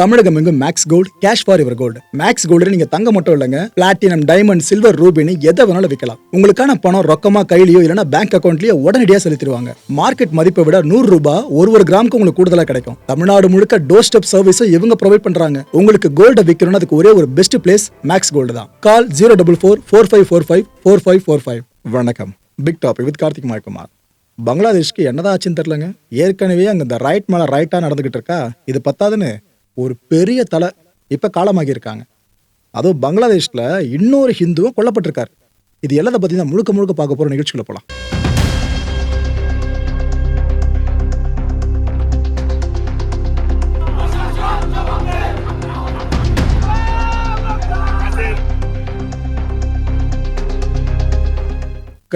தமிழகம் எங்கும் Max Gold cash for your gold. Max Gold நீங்க தங்க மட்டும் இல்லைங்க, பிளாட்டினம், டைமண்ட், சில்வர், ரூபினி எதை வேணாலும் விற்கலாம். உங்களுக்கான பணம் ரொக்கமா கையிலயோ இல்லைன்னா பேங்க் அக்கௌண்ட்லயோ உடனடியாக செலுத்திடுவாங்க. மார்க்கெட் மதிப்பை விட 100 ரூபாய் ஒரு கிராமுக்கு உங்களுக்கு கூடுதலாக கிடைக்கும். தமிழ்நாடு முழுக்க டோர் ஸ்டெப் சர்வீஸும் இவங்க ப்ரொவைட் பண்றாங்க. உங்களுக்கு கோல்ட விற்கணும்னு அதுக்கு ஒரே ஒரு பெஸ்ட் பிளேஸ் மேக்ஸ் கோல்டு தான். கால் 04445454545. வணக்கம். Big topic with Karthik Mayakumar. பங்களாதேஷ்க்கு என்னதான் ஆச்சுன்னு தெரியலங்க. ஏற்கனவே அங்க இந்த ரைட் மேல ரைட்டா நடந்துகிட்டு இருக்கா. இது பத்தாதுன்னு ஒரு பெரிய தலை இப்ப காலமாகி இருக்காங்க. அதுவும் பங்களாதேஷ்ல இன்னொரு ஹிந்துவும் கொல்லப்பட்டிருக்காரு. இது எல்லாத்த பத்தி தான் முழுக்க முழுக்க பார்க்க போற நிகழ்ச்சிக்குள்ள போலாம்.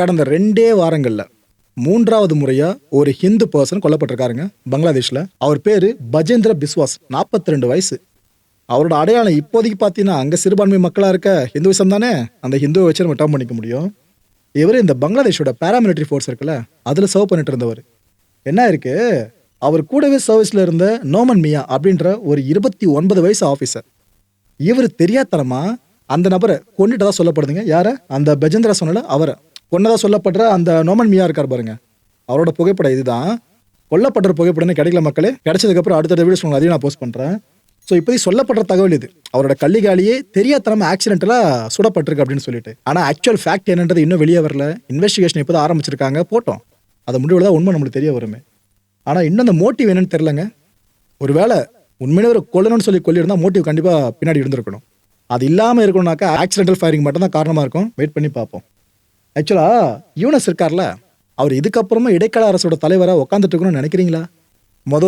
கடந்த 2 வாரங்கள்ல 3வது முறையா ஒரு ஹிந்து பர்சன் கொல்லப்பட்டிருக்காருங்க பங்களாதேஷ்ல. அவர் பேரு பஜேந்திர பிஸ்வாஸ், 42 வயசு. அவரோட அடையாளம் இப்போதைக்கு பார்த்தீங்கன்னா அங்க சிறுபான்மை மக்களா இருக்க ஹிந்துவிசம் தானே, அந்த ஹிந்துவை வச்சு நம்ம டேர்ம் பண்ணிக்க முடியும். இவர் இந்த பங்களாதேஷோட பாராமிலிட்டரி ஃபோர்ஸ் இருக்குல்ல, அதுல சர்வ் பண்ணிட்டு இருந்தவர். என்ன இருக்கு, அவர் கூடவே சர்வீஸ்ல இருந்த நோமன் மியா அப்படின்ற ஒரு 29 வயசு ஆஃபீஸர். இவர் தெரியாதனமா அந்த நபரை கொண்டுட்டதா சொல்லப்படுதுங்க. யார? அந்த பஜேந்திரா சொன்னல அவரை கொன்னதா சொல்லப்படுற அந்த நோமன் மியா இருக்கார் பாருங்க, அவரோட புகைப்படம் இதுதான். கொல்லப்படுற புகைப்படம் கிடைக்கல மக்களே, கிடைச்சதுக்கப்புறம் அடுத்த வீடியோஸ் உங்களுக்கு அதையும் நான் போஸ்ட் பண்ணுறேன். ஸோ இப்போதைக்கு சொல்லப்படுற தகவல் இது. அவரோட கள்ளிகாலியே தெரியாதனமா ஆக்சிடென்டலாக சுடப்பட்டிருக்கு அப்படின்னு சொல்லிட்டு. ஆனால் ஆக்சுவல் ஃபேக்ட் என்னன்றது இன்னும் வெளியே வரல. இன்வெஸ்டிகேஷன் இப்போ தான் ஆரம்பிச்சிருக்காங்க. போட்டோம், அது முடிவில் தான் உண்மை நம்மளுக்கு தெரிய வருமே. ஆனால் இன்னும் அந்த மோட்டிவ் என்னன்னு தெரிலங்க. ஒருவேளை உண்மையிலே ஒரு கொல்லணும்னு சொல்லி கொல்லியிருந்தா மோட்டிவ் கண்டிப்பாக பின்னாடி இருந்திருக்கணும். அது இல்லாமல் இருக்கணும்னாக்கா ஆக்சிடென்டல் ஃபயரிங் மட்டும் தான் காரணமாக இருக்கும். வெயிட் பண்ணி பார்ப்போம். ஆக்சுவலா யூனஸ் இருக்கார்ல, அவர் இதுக்கப்புறமா இடைக்கால அரசோட தலைவராக உட்காந்துட்டு இருக்கணும்னு நினைக்கிறீங்களா?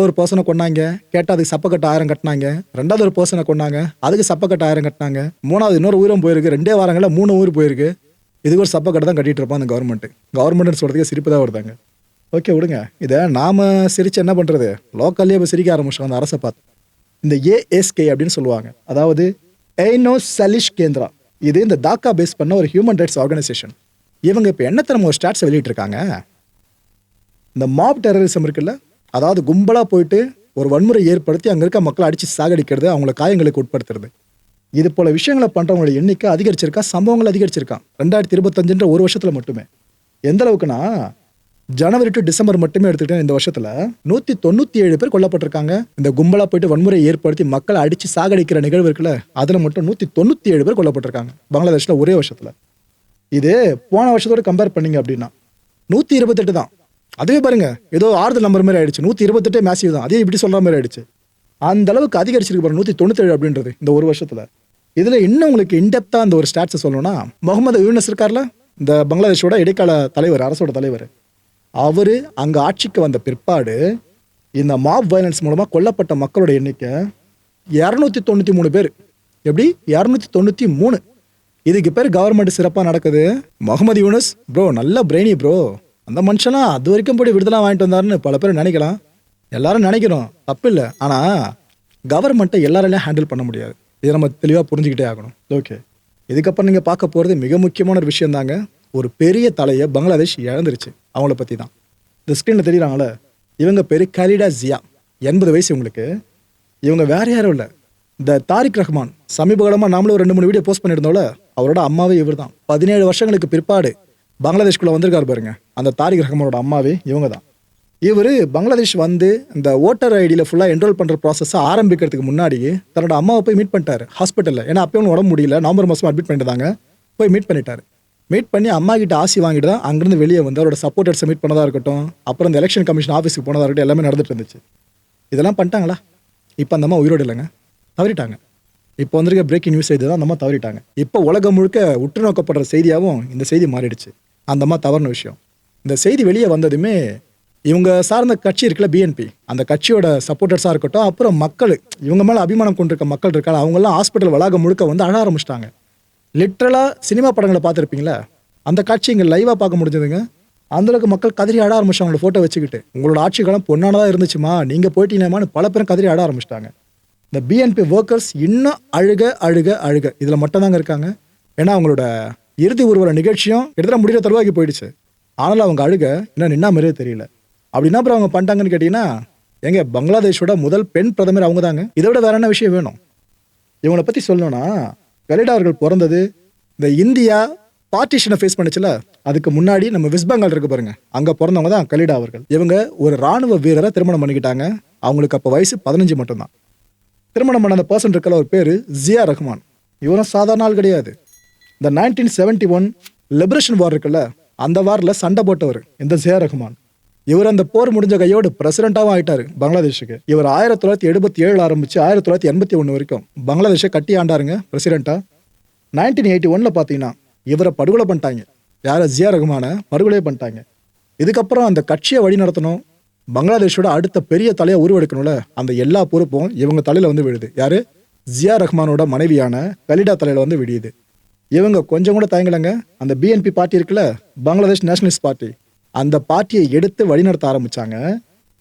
ஒரு பர்சனை கொண்டாங்க, கேட்டால் அதுக்கு சப்பக்கட்டு 1000 கட்டினாங்க. 2வது ஒரு பர்சனை கொண்டாங்க, அதுக்கு சப்பக்கட்டு 1000 கட்டினாங்க. 3வது இன்னொரு உயிரும் போயிருக்கு. 2 வாரங்களில் 3 உயிர் போயிருக்கு. இதுக்கு ஒரு சப்பக்கட்டு தான் கட்டிட்டு இருப்பான் அந்த கவர்மெண்ட் சொல்றதுக்கு சிரிப்பு தான் வருதாங்க. ஓகே விடுங்க, இதை நாம சிரிச்சு என்ன பண்றது, லோக்கல்லே இப்போ சிரிக்க ஆரம்பிச்சோம் அந்த அரசை பார்த்து. இந்த ஏஎஸ்கே அப்படின்னு சொல்லுவாங்க, அதாவது எய்னோ சலிஷ் கேந்திரா. இது இந்த தாக்கா பேஸ் பண்ண ஒரு ஹியூமன் ரைட்ஸ் ஆர்கனைசேஷன். இவங்க இப்போ என்னத்தனமோ ஒரு ஸ்டாட்ஸை வெளியிட்டிருக்காங்க. இந்த மாப் டெரரிசம் இருக்குல்ல, அதாவது கும்பலாக போயிட்டு ஒரு வன்முறை ஏற்படுத்தி அங்கே இருக்க மக்களை அடித்து சாகடிக்கிறது, அவங்கள காயங்களுக்கு உட்படுத்துறது, இது போல விஷயங்களை பண்ணுறவங்களோட எண்ணிக்கை அதிகரிச்சிருக்கா, சம்பவங்கள் அதிகரிச்சிருக்கான் 2025 ஒரு வருஷத்தில் மட்டுமே. எந்த அளவுக்குன்னா, ஜனவரி டு டிசம்பர் மட்டுமே எடுத்துக்கிட்டேன் இந்த வருஷத்தில் 197 பேர் கொல்லப்பட்டிருக்காங்க. இந்த கும்பலாக போயிட்டு வன்முறை ஏற்படுத்தி மக்களை அடித்து சாகடிக்கிற நிகழ்வு இருக்குல்ல, அதில் மட்டும் 197 பேர் கொல்லப்பட்டிருக்காங்க பங்களாதேஷில் ஒரே வருஷத்தில். இது போன வருஷத்தோட கம்பேர் பண்ணீங்க அப்படின்னா 128 தான். அதுவே பாருங்க, ஏதோ ஆறுதல் நம்பர் மாதிரி ஆயிடுச்சு. 128 மேசிவ் தான், அதே இப்படி சொல்ற மாதிரி ஆயிடுச்சு. அந்த அளவுக்கு அதிகரிச்சிருக்கு பாருங்க 197 அப்படின்றது இந்த ஒரு வருஷத்துல. இதுல இன்னும் உங்களுக்கு இன்டெப்தா அந்த ஒரு ஸ்டாட்ஸை சொல்லணும்னா, முகமது யூனஸ் இருக்கார்ல, இந்த பங்களாதேஷோட இடைக்கால தலைவர், அரசோட தலைவர், அவரு அங்க ஆட்சிக்கு வந்த பிற்பாடு இந்த மாப் வயலன்ஸ் மூலமா கொல்லப்பட்ட மக்களோட எண்ணிக்கை 293 பேர். எப்படி? 293. இதுக்கு பேர் கவர்மெண்ட் சிறப்பாக நடக்குது. முகமது யூனஸ் ப்ரோ நல்ல பிரெயினி ப்ரோ. அந்த மனுஷனா அது வரைக்கும் போய் விடுதலை வாங்கிட்டு வந்தாருன்னு பல பேர் நினைக்கலாம், எல்லாரும் நினைக்கிறோம், தப்பு இல்லை. ஆனால் கவர்மெண்ட்டை எல்லாராலையும் ஹேண்டில் பண்ண முடியாது. இதை நம்ம தெளிவாக புரிஞ்சுக்கிட்டே ஆகணும். ஓகே, இதுக்கப்புறம் நீங்கள் பார்க்க போகிறது மிக முக்கியமான ஒரு விஷயம் தாங்க. ஒரு பெரிய தலையை பங்களாதேஷ் இழந்துருச்சு. அவங்கள பற்றி தான் இந்த ஸ்க்ரீனில் தெரியுறாங்களே, இவங்க பேர் கலிடா ஜியா, 80 வயசு இவங்களுக்கு. இவங்க வேற யாரும் இல்லை, இந்த தாரிக் ரஹ்மான். சமீப காலமாக நாமளும் ஒரு 2-3 வீடியோ போஸ்ட் பண்ணியிருந்தோம்ல, அவரோட அம்மாவே இவர் தான். 17 வருஷங்களுக்கு பிற்பாடு பங்களாதேஷ்குள்ள வந்திருக்காரு பாருங்க, அந்த தாரிக் ரஹ்மானோட அம்மாவே இவங்க தான். இவர் பங்களாதேஷ் வந்து இந்த ஓட்டர் ஐடியில் ஃபுல்லாக என்ரோல் பண்ணுற ப்ராசஸை ஆரம்பிக்கிறதுக்கு முன்னாடி தன்னோட அம்மாவை போய் மீட் பண்ணிட்டாரு ஹாஸ்பிட்டலில். ஏன்னா அப்பயும் உடம்பு முடியல, நவம்பர் மாதம் அட்மிட் பண்ணிட்டாங்க. போய் மீட் பண்ணிட்டாரு. மீட் பண்ணி அம்மா கிட்ட ஆசி வாங்கிட்டு தான் அங்கேருந்து வெளியே வந்து அவரோட சப்போர்ட்டர்ஸை மீட் பண்ணதாக இருக்கட்டும், அப்புறம் இந்த எலெக்ஷன் கமிஷன் ஆஃபீஸுக்கு போனதாக இருக்கட்டும், எல்லாமே நடந்துட்டு இருந்துச்சு. இதெல்லாம் பண்ணிட்டாங்களா? இப்போ அந்த அம்மா உயிரோடு இல்லைங்க, தவறிட்டாங்க. இப்போ வந்திருக்க பிரேக்கிங் நியூஸ் செய்தி தான், அந்த அம்மா தவறிட்டாங்க. இப்போ உலகம் முழுக்க உற்று நோக்கப்படுற செய்தியாகவும் இந்த செய்தி மாறிடுச்சு. அந்த அம்மா தவறுன விஷயம். இந்த செய்தி வெளியே வந்ததுமே இவங்க சார்ந்த கட்சி இருக்குல்ல, பிஎன்பி, அந்த கட்சியோட சப்போர்ட்டர்ஸாக இருக்கட்டும், அப்புறம் மக்கள், இவங்க மேலே அபிமானம் கொண்டிருக்க மக்கள் இருக்காங்க, அவங்கெல்லாம் ஹாஸ்பிட்டல் வளாகம் முழுக்க வந்து அழ ஆரம்பிச்சிட்டாங்க. லிட்ரலாக சினிமா படங்களை பார்த்துருப்பீங்களா, அந்த காட்சி இங்கே லைவாக பார்க்க முடிஞ்சதுங்க. அந்தளவுக்கு மக்கள் கதறி ஆட ஆரம்பிச்சிட்டாங்க. அவங்களோட ஃபோட்டோ வச்சுக்கிட்டு, உங்களோட ஆட்சி காலம் பொண்ணானதாக இருந்துச்சுமா, நீங்கள் போயிட்டீங்கம்மான்னு பல பேரும் கதறி ஆட ஆரம்பிச்சிட்டாங்க. இந்த பிஎன்பி ஒர்க்கர்ஸ் இன்னும் அழுக இதில் மட்டும்தாங்க இருக்காங்க. ஏன்னா அவங்களோட இறுதி ஊர்வல நிகழ்ச்சியும் கிட்டத்தட்ட முடிகிற தருவாக்கி போயிடுச்சு. ஆனாலும் அவங்க அழுக இன்னும் நின்னா மாதிரியே தெரியல. அப்படின்னா அப்புறம் அவங்க பண்ணிட்டாங்கன்னு கேட்டிங்கன்னா, எங்க பங்களாதேஷோட முதல் பெண் பிரதமர் அவங்க தாங்க. இதை விட வேற என்ன விஷயம் வேணும்? இவங்களை பத்தி சொல்லணும்னா, கலிடா அவர்கள் பிறந்தது இந்த இந்தியா பார்ட்டிஷனை ஃபேஸ் பண்ணுச்சுல, அதுக்கு முன்னாடி நம்ம வெஸ்ட் பெங்கால் இருக்கு பாருங்க, அங்க பிறந்தவங்க தான் கலிடா அவர்கள். இவங்க ஒரு ராணுவ வீரரை திருமணம் பண்ணிக்கிட்டாங்க. அவங்களுக்கு அப்போ வயசு 15 மட்டும்தான். திருமணம் பண்ண அந்த பர்சன் இருக்கல, ஒரு பேரு ஜியா ரஹ்மான். இவரும் சாதாரண ஆள் கிடையாது. இந்த 1971 லிபரேஷன் வார் இருக்குல்ல, அந்த வாரில் சண்டை போட்டவர் இந்த ஜியா ரஹ்மான். இவர் அந்த போர் முடிஞ்ச கையோடு பிரசிடென்ட்டாகவும் ஆயிட்டாரு பங்களாதேஷுக்கு. இவர் 1977 ஆரம்பிச்சு 1981 வரைக்கும் பங்களாதேஷை கட்டி ஆண்டாருங்க பிரசிடென்ட்டா. 1981 பார்த்தீங்கன்னா இவரை படுகொலை பண்ணிட்டாங்க. யாரை? ஜியா ரஹ்மான படுகொலை பண்ணிட்டாங்க. இதுக்கப்புறம் அந்த கட்சியை வழி நடத்தணும், பங்களாதேஷோட அடுத்த பெரிய தலையை உருவெடுக்கணும்ல, அந்த எல்லா பொறுப்பும் இவங்க தலையில வந்து விழுது. யாரு? ஜியா ரஹ்மானோட மனைவியான கலிடா தலையில வந்து விடியுது. இவங்க கொஞ்சம் கூட தயங்கலைங்க. அந்த பிஎன்பி பார்ட்டி இருக்குல்ல, பங்களாதேஷ் நேஷனலிஸ்ட் பார்ட்டி, அந்த பார்ட்டியை எடுத்து வழிநடத்த ஆரம்பிச்சாங்க.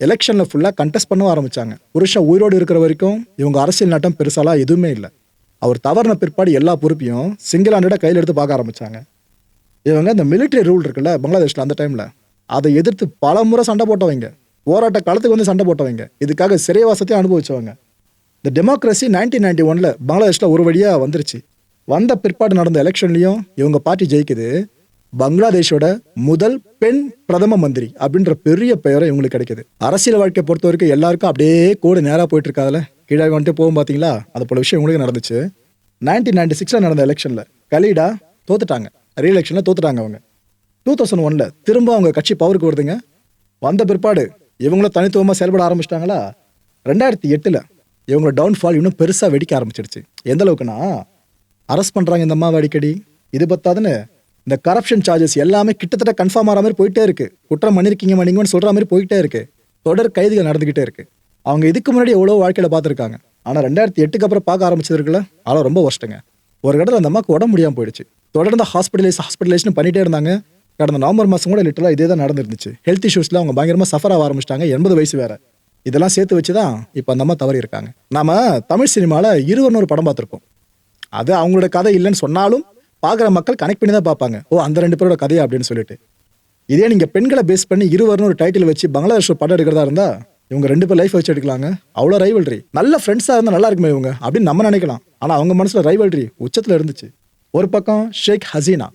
எலெக்ஷன்ல ஃபுல்லா கண்டெஸ்ட் பண்ண ஆரம்பிச்சாங்க. புருஷன் உயிரோடு இருக்கிற வரைக்கும் இவங்க அரசியல் நாட்டம் பெருசாலாம் எதுவுமே இல்லை. அவர் தவறின பிற்பாடு எல்லா பொறுப்பையும் சிங்கிள் ஹேண்டடா கையில் எடுத்து பார்க்க ஆரம்பிச்சாங்க. இவங்க இந்த மிலிட்டரி ரூல் இருக்குல்ல பங்களாதேஷ்ல அந்த டைம்ல, அதை எதிர்த்து பல முறை சண்டை போட்டவங்க, போராட்ட காலத்துக்கு வந்து சண்டை போட்டவங்க, இதுக்காக சிறைவாசத்தையும் அனுபவிச்சவங்க. இந்த டெமோக்ரஸி 1991 பங்களாதேஷ்ல ஒரு வழியா வந்துருச்சு. வந்த பிற்பாடு நடந்த எலெக்ஷன்லையும் இவங்க பார்ட்டி ஜெயிக்குது. பங்களாதேஷோட முதல் பெண் பிரதம மந்திரி அப்படின்ற பெரிய பெயரை இவங்களுக்கு கிடைக்குது. அரசியல் வாழ்க்கையை பொறுத்த வரைக்கும் எல்லாருக்கும் அப்படியே கூட நேராக போயிட்டு இருக்காதுல, கீழே வந்துட்டு போகும் பார்த்தீங்களா, அது போல விஷயம் இவங்களுக்கு நடந்துச்சு. 1996 நடந்த எலெக்ஷன்ல கலிடா தோத்துட்டாங்க, ரீஎலெக்ஷன்ல தோத்துட்டாங்க அவங்க. 2001 திரும்ப அவங்க கட்சி பவருக்கு வருதுங்க. வந்த பிற்பாடு இவங்களும் தனித்துவமாக செயல்பட ஆரம்பிச்சிட்டாங்களா. 2008 இவங்களோட டவுன்ஃபால் இன்னும் பெருசாக வெடிக்க ஆரம்பிச்சிடுச்சு. எந்த அளவுக்குன்னா, அரெஸ்ட் பண்ணுறாங்க இந்த அம்மாவை அடிக்கடி. இது பத்தாதுன்னு இந்த கரப்ஷன் சார்ஜஸ் எல்லாமே கிட்டத்தட்ட கன்ஃபார்ம் ஆகிற மாதிரி போயிட்டே இருக்கு. குற்றம் பண்ணிருக்கீங்க மணிங்கன்னு சொல்கிற மாதிரி போயிட்டே இருக்கு. தொடர் கைதுகள் நடந்துகிட்டே இருக்கு. அவங்க இதுக்கு முன்னாடி எவ்வளோ வாழ்க்கையில் பார்த்துருக்காங்க. ஆனால் 2008 அப்புறம் பார்க்க ஆரம்பிச்சதுக்குள்ள அதெல்லாம் ரொம்ப வருஷங்க. ஒரு கடத்தில் அந்த அம்மாவுக்கு உடம்பு முடியாமல் போயிடுச்சு. தொடர்ந்து ஹாஸ்பிட்டலைசேஷன் பண்ணிகிட்டே இருந்தாங்க. கடந்த நவம்பர் மாதம் கூட லிட்டரலாக இதே தான் நடந்துருந்துச்சு. ஹெல்த் இஷ்யூஸில் அவங்க பயங்கரமாக சஃபர் ஆக ஆரம்பிச்சிட்டாங்க. 80 வயசு வேற. இதெல்லாம் சேர்த்து வச்சு தான் இப்போ அந்த அம்மா தவறி இருக்காங்க. நாம தமிழ் சினிமாவில் 21 படம் பார்த்துருப்போம். அது அவங்களோட கதை இல்லைன்னு சொன்னாலும் பார்க்குற மக்கள் கனெக்ட் பண்ணி தான் பார்ப்பாங்க. ஓ, அந்த 2 பேரோட கதையா அப்படின்னு சொல்லிட்டு. இதே நீங்கள் பெண்களை பேஸ் பண்ணி 20 ஒரு டைட்டில் வச்சு பங்களாதேஷ் படம் எடுக்கிறதா இருந்தா இவங்க 2 பேர் லைஃப் வச்சு எடுக்கலாங்க. அவ்வளோ ரைவல்ரி. நல்ல ஃப்ரெண்ட்ஸாக இருந்தால் நல்லா இருக்குமே இவங்க அப்படின்னு நம்ம நினைக்கலாம். ஆனால் அவங்க மனசில் ரைவல்ரி உச்சத்தில் இருந்துச்சு. ஒரு பக்கம் ஷேக் ஹசீனா,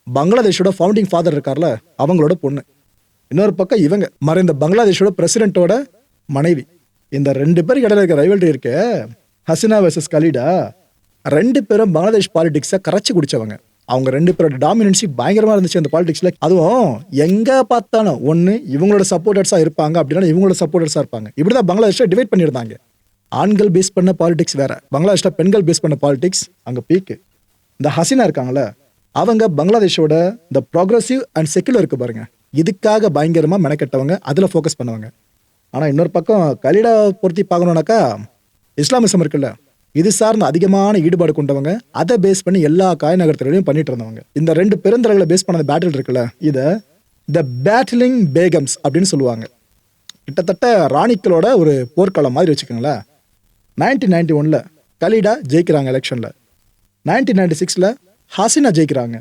பங்களாதேஷோட ஃபவுண்டிங் ஃபாதர் இருக்கார்ல, அவங்களோட பொண்ணு. இன்னொரு பக்கம் இவங்க மறைந்த பங்களாதேஷோட பிரசிடென்ட்டோட மனைவி. இந்த 2 பேருக்கு இடையில இருக்க ரைவல்ரி இருக்கு, ஹசீனா வெர்சஸ் கலிடா. 2 பேரும் பங்களாதேஷ் பாலிடிக்ஸை கரைச்சி குடிச்சவங்க. அவங்க 2 பேரோட டாமினன்சி பயங்கரமாக இருந்துச்சு அந்த பாலிடிக்ஸில். அதுவும் எங்கே பார்த்தாலும் ஒன்று இவங்களோட சப்போர்ட்டர்ஸாக இருப்பாங்க, அப்படின்னா இவங்களோட சப்போர்ட்டர்ஸாக இருப்பாங்க. இப்படி தான் பங்களாதேஷை டிவைட் பண்ணியிருந்தாங்க. ஆண்கள் பேஸ் பண்ண பாலிடிக்ஸ் வேற, பங்களாதேஷில் பெண்கள் பேஸ் பண்ண பாலிடிக்ஸ் அங்கே பீக்கு. இந்த ஹசீனா இருக்காங்களே, அவங்க பங்களாதேஷோட இந்த ப்ராக்ரஸிவ் அண்ட் செக்குலர் இருக்கு பாருங்க, இதுக்காக பயங்கரமாக மெனக்கெட்டவங்க, அதில் ஃபோக்கஸ் பண்ணுவாங்க. ஆனால் இன்னொரு பக்கம் கலிடா பொருத்தி பார்க்கணுன்னாக்கா இஸ்லாமிசம் இருக்குல்ல, இது சார்ந்த அதிகமான ஈடுபாடு கொண்டவங்க, அதை பேஸ் பண்ணி எல்லா காய் நகரத்திலையும் பண்ணிட்டு இருந்தவங்க. இந்த 2 பெருந்தலைகளை பேஸ் பண்ண பேட்டில் இருக்குல்ல, இதை த பேட்டிலிங் பேகம்ஸ் அப்படின்னு சொல்லுவாங்க. கிட்டத்தட்ட ராணிக்களோட ஒரு போர்க்களம் மாதிரி வச்சுக்கோங்களேன். 1991 கலிடா ஜெயிக்கிறாங்க எலெக்ஷனில். 1996 ஹசீனா ஜெயிக்கிறாங்க.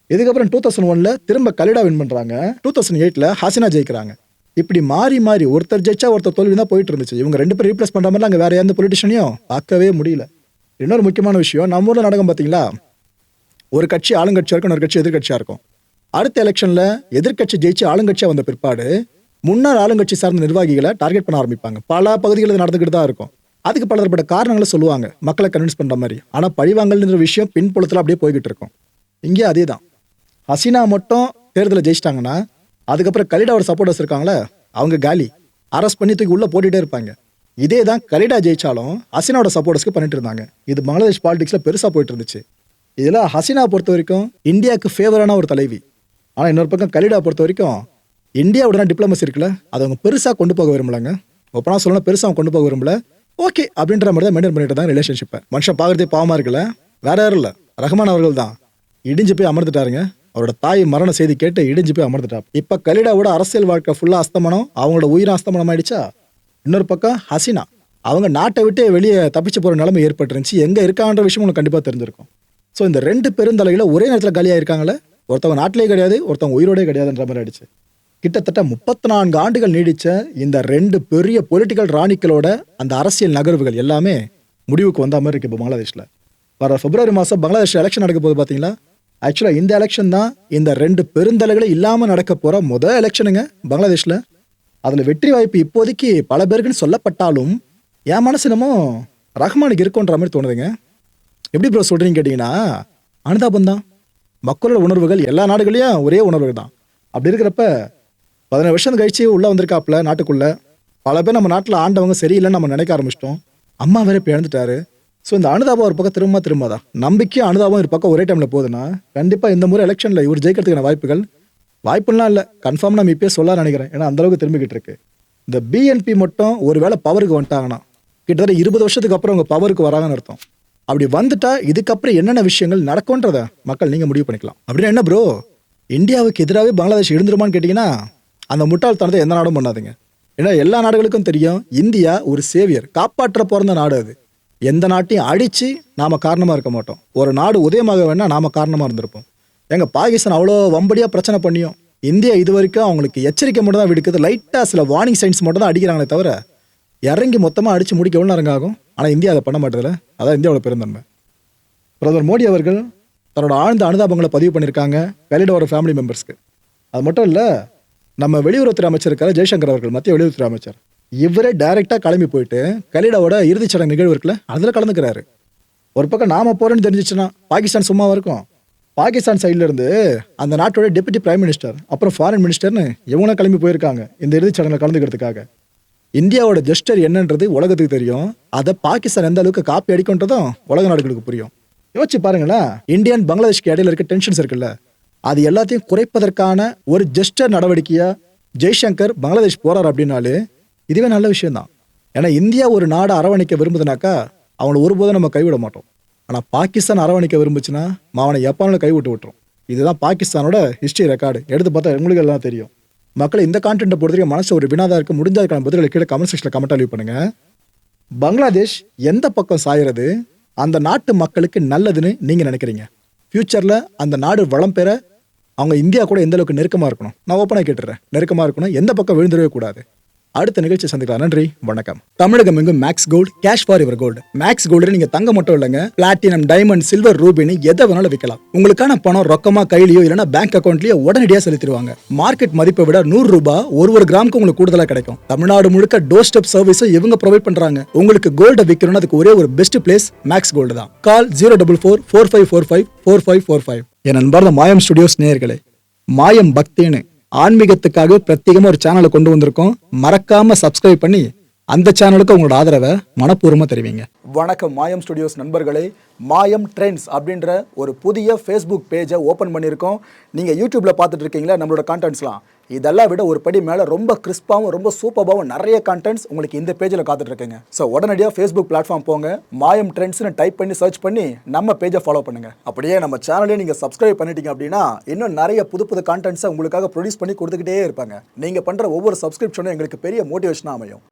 இதுக்கப்புறம் 2001 திரும்ப கலிடா வின் பண்ணுறாங்க. 2008 ஹசீனா ஜெயிக்கிறாங்க. இப்படி மாறி மாறி ஒருத்தர் ஜெயிச்சா ஒருத்தர் தோல்வி தான் போயிட்டு இருந்துச்சு. இவங்க 2 பேரும் ரீப்ளேஸ் பண்ணுற மாதிரி அங்கே வேற எந்த பொலிட்டிஷனையும் பார்க்கவே முடியல. இன்னொரு முக்கியமான விஷயம், நம்ம ஊரில் நடக்கும் பார்த்தீங்களா, ஒரு கட்சி ஆளுங்கட்சியாக இருக்கும், ஒரு கட்சி எதிர்கட்சியாக இருக்கும். அடுத்த எலெக்ஷனில் எதிர்கட்சி ஜெயிச்சு ஆளுங்கட்சியாக வந்த பிற்பாடு முன்னாள் ஆளுங்கட்சி சார்ந்த நிர்வாகிகளை டார்கெட் பண்ண ஆரம்பிப்பாங்க. பல பகுதிகளில் நடந்துக்கிட்டு தான் இருக்கும். அதுக்கு பலதரப்பட்ட காரணங்களை சொல்லுவாங்க, மக்களை கன்வின்ஸ் பண்ணுற மாதிரி. ஆனால் பழிவாங்கல்ன்ற விஷயம் பின்புலத்தில் அப்படியே போய்கிட்டு இருக்கும். இங்கே அதே தான். ஹசீனா மட்டும் தேர்தலில் ஜெயிச்சிட்டாங்கன்னா அதுக்கப்புறம் கலிடாவோட சப்போர்ட்டர்ஸ் இருக்காங்களே, அவங்க காலி, அரெஸ்ட் பண்ணி தூக்கி உள்ளே போட்டுகிட்டே இருப்பாங்க. இதே தான் கலிடா ஜெயிச்சாலும் ஹசீனாவோட சப்போர்ட்டர்ஸ்க்கு பண்ணிட்டு இருந்தாங்க. இது பங்களாதேஷ் பாலிடிக்ஸில் பெருசாக போயிட்டு இருந்துச்சு. இதில் ஹசீனா பொறுத்த வரைக்கும் இந்தியாவுக்கு ஃபேவரான ஒரு தலைவி. ஆனால் இன்னொரு பக்கம் கலிடா பொறுத்த வரைக்கும் இந்தியாவோட டிப்ளமசி இருக்குல்ல, அதை அவங்க பெருசாக கொண்டு போக விரும்பலாங்க. ஒப்பனா சொல்லணும், பெருசாக அவங்க கொண்டு போக விரும்பல. ஓகே அப்படின்ற மாதிரி தான் மெயின்டைன் பண்ணிட்டு தான் ரிலேஷன்ஷிப்பை. மனுஷன் பார்க்குறதே பாவமாக இருக்குல்ல, வேற யாரும் இல்லை, ரஹ்மான் அவர்கள் தான் இடிஞ்சு போய் அமர்ந்துட்டாருங்க. அவரோட தாய் மரண செய்தி கேட்டு இடிஞ்சு போய் அமர்ந்துட்டா. இப்போ கலிடாவோட அரசியல் வாழ்க்கை ஃபுல்லாக அஸ்தமனம், அவங்களோட உயிரும் அஸ்தமனம் ஆயிடுச்சா. இன்னொரு பக்கம் ஹசீனா, அவங்க நாட்டை விட்டு வெளியே தப்பிச்சு போகிற நிலைமை ஏற்பட்டுருந்துச்சு. எங்கே இருக்கான்ற விஷயம் உங்களுக்கு கண்டிப்பாக தெரிஞ்சிருக்கும். ஸோ இந்த 2 பெருந்தலைகளை ஒரே நேரத்தில் காலியாக இருக்காங்களே, ஒருத்தவங்க நாட்டிலே கிடையாது, ஒருத்தவங்க உயிரோடே கிடையாதுன்ற மாதிரி ஆயிடுச்சு. கிட்டத்தட்ட 34 ஆண்டுகள் நீடிச்ச இந்த 2 பெரிய பொலிட்டிக்கல் ராணிக்களோட அந்த அரசியல் நகர்வுகள் எல்லாமே முடிவுக்கு வந்த மாதிரி இருக்கு இப்போ பங்களாதேஷ்ல. வர பிப்ரவரி மாதம் பங்களாதேஷ் எலெக்ஷன் நடக்க போகுது பார்த்தீங்களா? ஆக்சுவலாக இந்த எலெக்ஷன் தான் இந்த 2 பெருந்தலைகளே இல்லாமல் நடக்க போகிற முதல் எலெக்ஷனுங்க பங்களாதேஷில். அதில் வெற்றி வாய்ப்பு இப்போதைக்கு பல பேருக்குன்னு சொல்லப்பட்டாலும் என் மனசு என்னமோ ரஹ்மானுக்கு இருக்குன்ற மாதிரி தோணுதுங்க. எப்படி ப்ரோ சொல்கிறீங்க கேட்டிங்கன்னா, அனுதாபம் தான். மக்களோட உணர்வுகள் எல்லா நாடுகளையும் ஒரே உணர்வுகள் தான். அப்படி இருக்கிறப்ப 17 வருஷம் கழிச்சு உள்ளே வந்திருக்காப்புல நாட்டுக்குள்ளே. பல பேர் நம்ம நாட்டில் ஆண்டவங்க சரியில்லைன்னு நம்ம நினைக்க ஆரம்பிச்சிட்டோம். அம்மா வேற இப்போ இழந்துட்டாரு. ஸோ இந்த அனுதாபம் ஒரு பக்கம் திரும்பாதான். நம்பிக்கையும் அனுதாபம் ஒரு பக்கம் ஒரே டைமில் போகுதுன்னா கண்டிப்பாக இந்த முறை எலெக்ஷனில் இவர் ஜெயிக்கிறதுக்கான வாய்ப்புலாம் இல்லை. கன்ஃபார்ம் நம்ம இப்பயே சொல்ல நினைக்கிறேன். ஏன்னா அந்தளவுக்கு திரும்பிக்கிட்டு இருக்கு. இந்த பிஎன்பி மட்டும் ஒரு வேளை பவருக்கு வந்துட்டாங்கன்னா கிட்டத்தட்ட 20 வருஷத்துக்கு அப்புறம் அவங்க பவருக்கு வராங்கன்னு அர்த்தம். அப்படி வந்துட்டா இதுக்கப்புறம் என்னென்ன விஷயங்கள் நடக்கும்ன்றத மக்கள் நீங்கள் முடிவு பண்ணிக்கலாம். அப்படின்னா என்ன ப்ரோ, இந்தியாவுக்கு எதிராகவே பங்களாதேஷ் இருந்துருமான்னு கேட்டிங்கன்னா அந்த முட்டாள்தனத்தை எந்த நாடும் பண்ணாதுங்க. ஏன்னா எல்லா நாடுகளுக்கும் தெரியும் இந்தியா ஒரு சேவியர், காப்பாற்ற பிறந்த நாடு. அது எந்த நாட்டையும் அடித்து நாம் காரணமாக இருக்க மாட்டோம். ஒரு நாடு உதயமாக வேணால் நாம் காரணமாக இருந்திருப்போம். எங்கள் பாகிஸ்தான் அவ்வளோ வம்படியாக பிரச்சனை பண்ணியும் இந்தியா இது வரைக்கும் அவங்களுக்கு எச்சரிக்கை மட்டும் தான் விடுக்குது. லைட்டாக சில வார்னிங் சைன்ஸ் மட்டும் தான் அடிக்கிறாங்களே தவிர இறங்கி மொத்தமாக அடித்து முடிக்க எவ்வளோ நேரம் ஆகும். ஆனால் இந்தியா அதை பண்ண மாட்டதில்ல. அதான் இந்தியாவோட பெருந்தன்மை. பிரதமர் மோடி அவர்கள் தன்னோட ஆழ்ந்த அனுதாபங்களை பதிவு பண்ணியிருக்காங்க கலிடோட ஃபேமிலி மெம்பர்ஸ்க்கு. அது மட்டும் இல்லை, நம்ம வெளியுறவுத்துறை அமைச்சர் இருக்கார் ஜெய்சங்கர் அவர்கள், மத்திய வெளியுறவுத்துறை அமைச்சர். இவரே டைரெக்டாக கிளம்பி போயிட்டு கலிடாவோட இறுதிச் சடங்கு நிகழ்வு இருக்குல்ல அதில் கலந்துக்கிறாரு. ஒரு பக்கம் நாம போகிறேன்னு தெரிஞ்சிச்சுன்னா பாகிஸ்தான் சும்மாவாக இருக்கும். பாகிஸ்தான் சைட்லேருந்து அந்த நாட்டோட டெப்யூட்டி பிரைம் மினிஸ்டர் அப்புறம் ஃபாரின் மினிஸ்டர்னு இவங்களும் கிளம்பி போயிருக்காங்க இந்த இறுதிச் சடங்கில் கலந்துக்கிறதுக்காக. இந்தியாவோட ஜெஸ்டர் என்னன்றது உலகத்துக்கு தெரியும். அதை பாகிஸ்தான் எந்த அளவுக்கு காப்பி அடிக்கின்றதும் உலக நாடுகளுக்கு புரியும். யோசிச்சு பாருங்களேன், இந்தியன் பங்களாதேஷ்க்கு இடையில இருக்க டென்ஷன்ஸ் இருக்குல்ல, அது எல்லாத்தையும் குறைப்பதற்கான ஒரு ஜெஸ்டர் நடவடிக்கையா ஜெய்சங்கர் பங்களாதேஷ் போறார் அப்படின்னாலே இதுவே நல்ல விஷயம் தான். ஏன்னா இந்தியா ஒரு நாடை அரவணைக்க விரும்புதுனாக்கா அவனை ஒருபோதும் நம்ம கைவிட மாட்டோம். ஆனால் பாகிஸ்தான் அரவணைக்க விரும்புச்சுன்னா அவனை எப்பனாலும் கைவிட்டு விட்டுரும். இதுதான் பாகிஸ்தானோட ஹிஸ்டரி ரெக்கார்டு. எடுத்து பார்த்தா உங்களுக்கு எல்லாம் தெரியும். மக்களை இந்த கான்டென்ட்டை பொறுத்தவரைக்கும் மனசு ஒரு வினாதா இருக்கு. முடிஞ்சதுக்கான பதில்களை கீழே கமெண்ட் செக்ஷனில் கமெண்ட் லீவ் பண்ணுங்க. பங்களாதேஷ் எந்த பக்கம் சாயறது அந்த நாட்டு மக்களுக்கு நல்லதுன்னு நீங்கள் நினைக்கிறீங்க? ஃப்யூச்சரில் அந்த நாடு வளம் பெற அவங்க இந்தியா கூட எந்த அளவுக்கு நெருக்கமாக இருக்கணும்? நான் ஓப்பனாக கேட்டுறேன். நெருக்கமாக இருக்கணும், எந்த பக்கம் விழுந்துடவே கூடாது. அடுத்த நிகழ்ச்சி சந்திக்கலாம். நன்றி, வணக்கம். தமிழகம் எங்கும் Max Gold, cash for your gold. Max Gold நீங்க தங்க மட்டும் இல்லைங்க, பிளாட்டினம், டைமண்ட், சில்வர், ரூபினி எதை வேணாலும் விற்கலாம். உங்களுக்கான பணம் ரொக்கமா கையிலயோ இல்லைன்னா பேங்க் அக்கௌண்ட்லயோ உடனடியாக செலுத்திடுவாங்க. மார்க்கெட் மதிப்பை விட 100 ரூபாய் ஒரு கிராமுக்கு உங்களுக்கு கூடுதலா கிடைக்கும். தமிழ்நாடு முழுக்க டோர் ஸ்டெப் சர்வீஸை இவங்க ப்ரொவைட் பண்றாங்க. உங்களுக்கு கோல்டை விற்கணும்னு அதுக்கு ஒரே ஒரு பெஸ்ட் பிளேஸ் மேக்ஸ் கோல்டு தான். கால் 04445454545. என் நண்பர் மாயம் ஸ்டுடியோஸ் நேயர்களே, மாயம் பக்தின்னு ஆன்மீகத்துக்காக பிரத்யேகமா ஒரு சேனலை கொண்டு வந்திருக்கோம். மறக்காம சப்ஸ்கிரைப் பண்ணி அந்த சேனலுக்கு உங்களோட ஆதரவை மனப்பூர்வமா தெரிவிங்க. வணக்கம் மாயம் ஸ்டுடியோஸ் நண்பர்களே. மாயம் ட்ரெண்ட்ஸ் அப்படின்ற ஒரு புதிய ஃபேஸ்புக் பேஜை ஓப்பன் பண்ணியிருக்கோம். நீங்கள் யூடியூப்ல பார்த்துட்டு இருக்கீங்களா நம்மளோட கான்டென்ட்ஸ்லாம். இதெல்லாம் விட ஒரு படி மேலே ரொம்ப கிறிஸ்பாவும் ரொம்ப சூப்பராகவும் நிறைய கான்டென்ட்ஸ் உங்களுக்கு இந்த பேஜில் காத்துட்டு இருக்குங்க. ஸோ உடனடியாக ஃபேஸ்புக் பிளாட்ஃபார்ம் போங்க, மாயம் ட்ரெண்ட்ஸ்னு டைப் பண்ணி சர்ச் பண்ணி நம்ம பேஜை ஃபாலோ பண்ணுங்க. அப்படியே நம்ம சேனலையும் நீங்கள் சப்ஸ்கிரைப் பண்ணிட்டீங்க அப்படின்னா இன்னும் நிறைய புது கான்டென்ட்ஸை உங்களுக்காக ப்ரொடியூஸ் பண்ணி கொடுத்துக்கிட்டே இருப்பாங்க. நீங்கள் பண்ணுற ஒவ்வொரு சப்ஸ்கிரிப்ஷனும் எங்களுக்கு பெரிய மோட்டிவேஷனாக அமையும்.